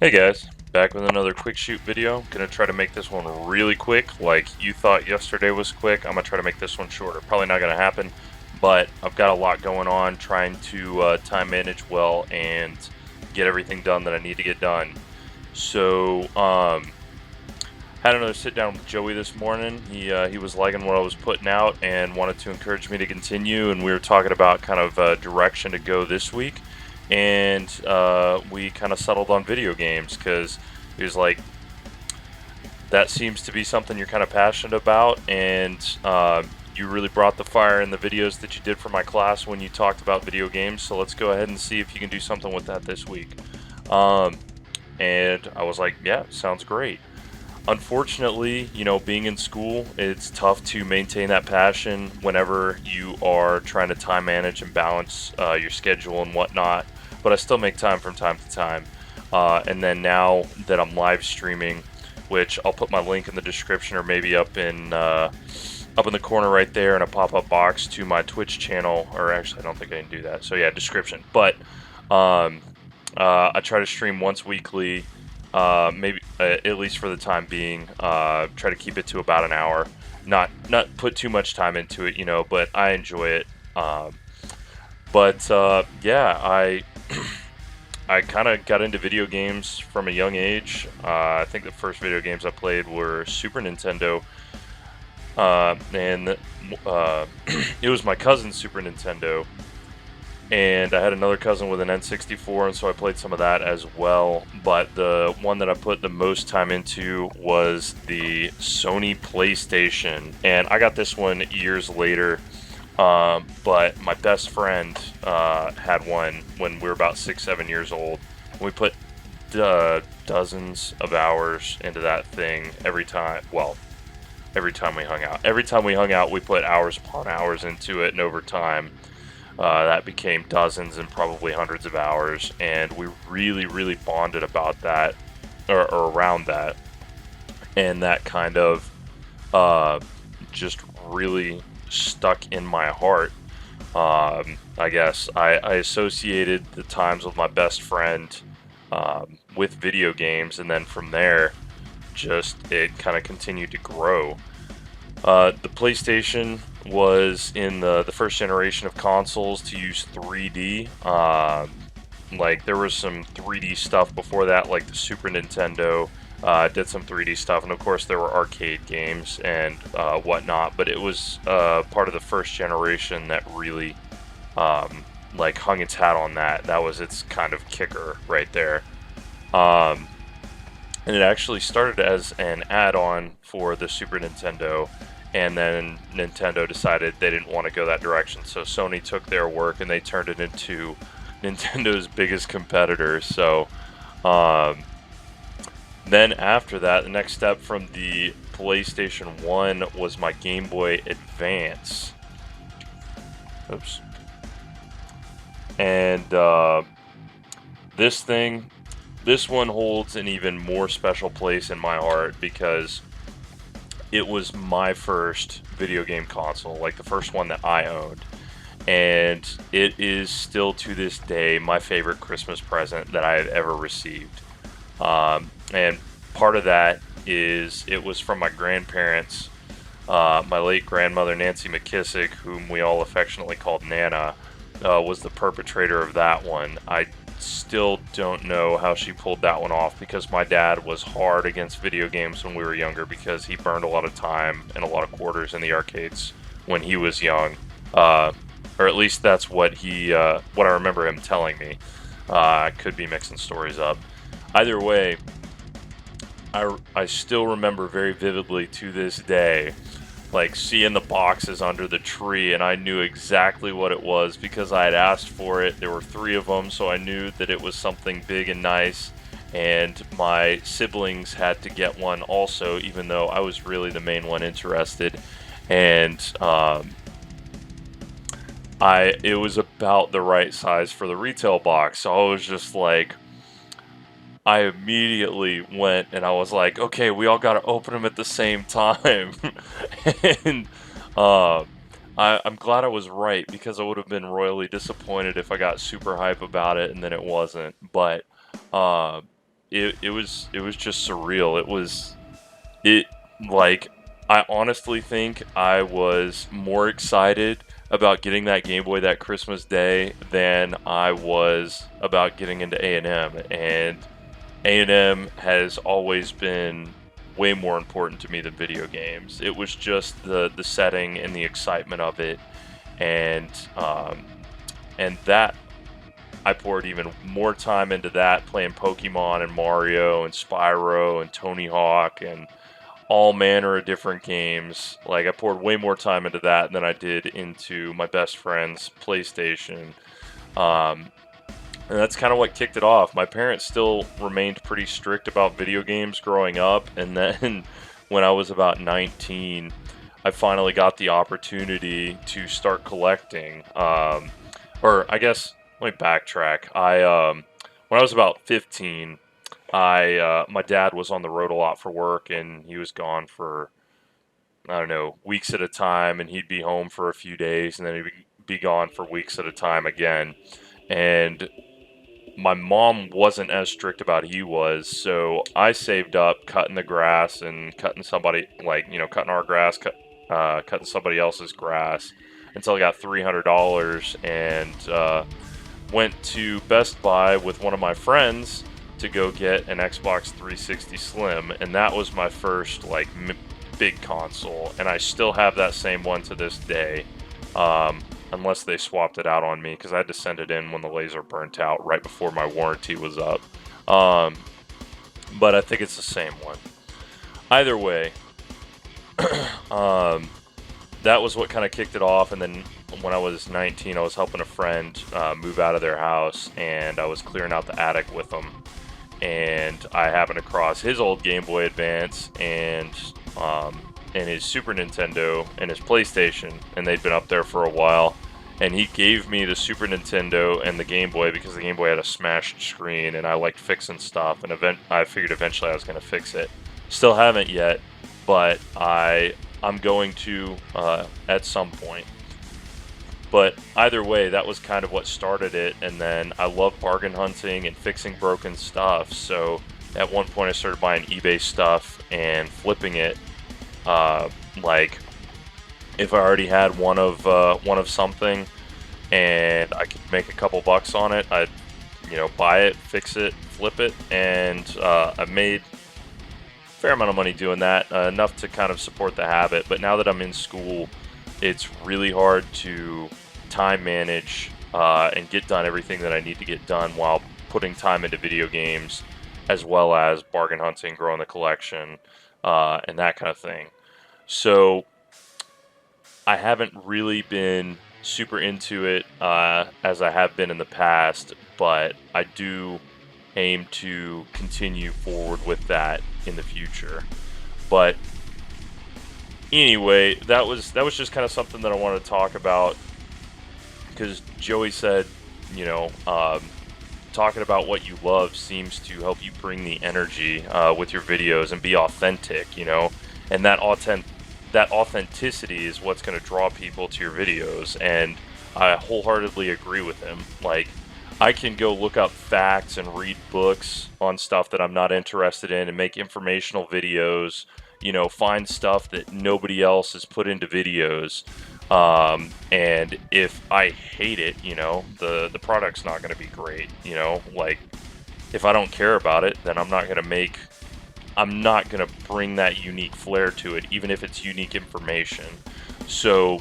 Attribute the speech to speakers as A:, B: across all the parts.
A: Hey guys, back with another quick shoot video. Gonna try to make this one really quick, like you thought yesterday was quick. I'm gonna try to make this one shorter. Probably not gonna happen, but I've got a lot going on, trying to time manage well and get everything done that I need to get done. So, had another sit down with Joey this morning. He was liking what I was putting out and wanted to encourage me to continue. And we were talking about kind of direction to go this week, and we kind of settled on video games because he was like, "That seems to be something you're kind of passionate about, and you really brought the fire in the videos that you did for my class when you talked about video games. So let's go ahead and see if you can do something with that this week." Um, and I was like, "Yeah, sounds great." Unfortunately, being in school, it's tough to maintain that passion whenever you are trying to time manage and balance your schedule and whatnot. But I still make time from time to time. And then now that I'm live streaming, which I'll put my link in the description or maybe up in the corner right there in a pop-up box to my Twitch channel. Or actually, I don't think I can do that. So yeah, description. But um, I try to stream once weekly. Maybe at least for the time being, try to keep it to about an hour. Not put too much time into it, but I enjoy it. Yeah, I kind of got into video games from a young age. I think the first video games I played were Super Nintendo, and it was my cousin's Super Nintendo. And I had another cousin with an N64, and so I played some of that as well. But the one that I put the most time into was the Sony PlayStation. And I got this one years later, but my best friend had one when we were about 6, 7 years old. We put dozens of hours into that thing every time. Well, every time we hung out. Every time we hung out, we put hours upon hours into it, and over time, that became dozens and probably hundreds of hours, and we really, really bonded about that, or around that, and that kind of just really stuck in my heart. I guess I associated the times with my best friend with video games, and then from there, just it kind of continued to grow. The PlayStation was in the first generation of consoles to use 3D. Like there was some 3D stuff before that, like the Super Nintendo did some 3D stuff, and of course there were arcade games and whatnot. But it was part of the first generation that really like hung its hat on that. That was its kind of kicker right there. Um, and it actually started as an add-on for the Super Nintendo, and then Nintendo decided they didn't want to go that direction, so Sony took their work and they turned it into Nintendo's biggest competitor. So then after that, the next step from the PlayStation 1 was my Game Boy Advance. Oops. And this thing, this one holds an even more special place in my heart because it was my first video game console, like the first one that I owned. And it is still to this day my favorite Christmas present that I have ever received. And part of that is it was from my grandparents. My late grandmother, Nancy McKissick, whom we all affectionately called Nana, was the perpetrator of that one. I still don't know how she pulled that one off because my dad was hard against video games when we were younger because he burned a lot of time and a lot of quarters in the arcades when he was young. Or at least that's what I remember him telling me. I could be mixing stories up. Either way, I still remember very vividly to this day, like seeing the boxes under the tree, and I knew exactly what it was because I had asked for it. There were 3 of them, so I knew that it was something big and nice, and my siblings had to get one also, even though I was really the main one interested. And it was about the right size for the retail box, so I was just like, I immediately went and I was like, okay, we all got to open them at the same time. And uh, I'm glad I was right because I would have been royally disappointed if I got super hype about it and then it wasn't. But uh, it was just surreal. It like I honestly think I was more excited about getting that Game Boy that Christmas day than I was about getting into A&M. And A&M has always been way more important to me than video games. It was just the setting and the excitement of it, and that I poured even more time into that, playing Pokemon and Mario and Spyro and Tony Hawk and all manner of different games. Like, I poured way more time into that than I did into my best friend's PlayStation. Um, and that's kind of what kicked it off. My parents still remained pretty strict about video games growing up, and then when I was about 19, I finally got the opportunity to start collecting. Or I guess let me backtrack. When I was about 15, my dad was on the road a lot for work, and he was gone for, I don't know, weeks at a time, and he'd be home for a few days, and then he'd be gone for weeks at a time again. And my mom wasn't as strict about he was, so I saved up cutting the grass and cutting somebody, like, cutting our grass, cutting somebody else's grass until I got $300, and went to Best Buy with one of my friends to go get an Xbox 360 Slim, and that was my first big console, and I still have that same one to this day. Unless they swapped it out on me, because I had to send it in when the laser burnt out right before my warranty was up. But I think it's the same one. Either way, that was what kind of kicked it off. And then when I was 19, I was helping a friend move out of their house, and I was clearing out the attic with them. And I happened across his old Game Boy Advance and his Super Nintendo and his PlayStation, and they'd been up there for a while. And he gave me the Super Nintendo and the Game Boy because the Game Boy had a smashed screen, and I liked fixing stuff. And I figured eventually I was going to fix it. Still haven't yet, but I'm going to at some point. But either way, that was kind of what started it. And then I love bargain hunting and fixing broken stuff. So at one point I started buying eBay stuff and flipping it. Like, if I already had one of something and I could make a couple bucks on it, I'd buy it, fix it, flip it, and I've made a fair amount of money doing that, enough to kind of support the habit. But now that I'm in school, it's really hard to time manage and get done everything that I need to get done while putting time into video games, as well as bargain hunting, growing the collection, and that kind of thing. So I haven't really been super into it as I have been in the past, but I do aim to continue forward with that in the future. But anyway, that was just kind of something that I wanted to talk about, because Joey said, talking about what you love seems to help you bring the energy with your videos and be authentic, and that authenticity is what's going to draw people to your videos. And I wholeheartedly agree with him. Like, I can go look up facts and read books on stuff that I'm not interested in and make informational videos, find stuff that nobody else has put into videos. And if I hate it, the product's not going to be great. Like, if I don't care about it, then I'm not going to bring that unique flair to it, even if it's unique information. So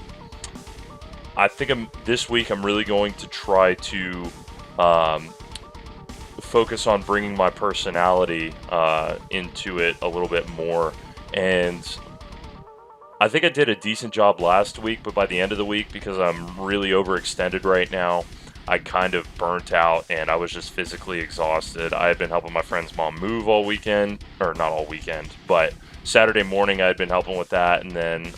A: I think this week I'm really going to try to focus on bringing my personality into it a little bit more. And I think I did a decent job last week, but by the end of the week, because I'm really overextended right now, I kind of burnt out and I was just physically exhausted. I had been helping my friend's mom move all weekend, or not all weekend, but Saturday morning I had been helping with that, and then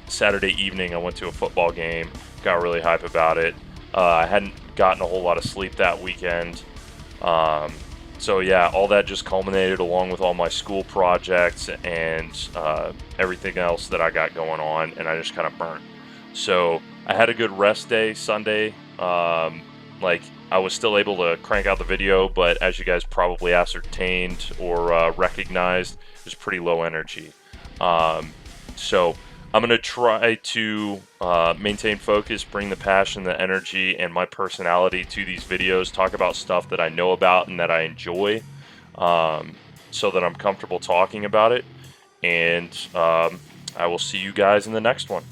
A: Saturday evening I went to a football game, got really hype about it. I hadn't gotten a whole lot of sleep that weekend. So yeah, all that just culminated along with all my school projects and everything else that I got going on, and I just kind of burnt. So I had a good rest day Sunday. I I was still able to crank out the video, but as you guys probably ascertained or recognized, it was pretty low energy. So I'm going to try to maintain focus, bring the passion, the energy, and my personality to these videos, talk about stuff that I know about and that I enjoy, so that I'm comfortable talking about it. And I will see you guys in the next one.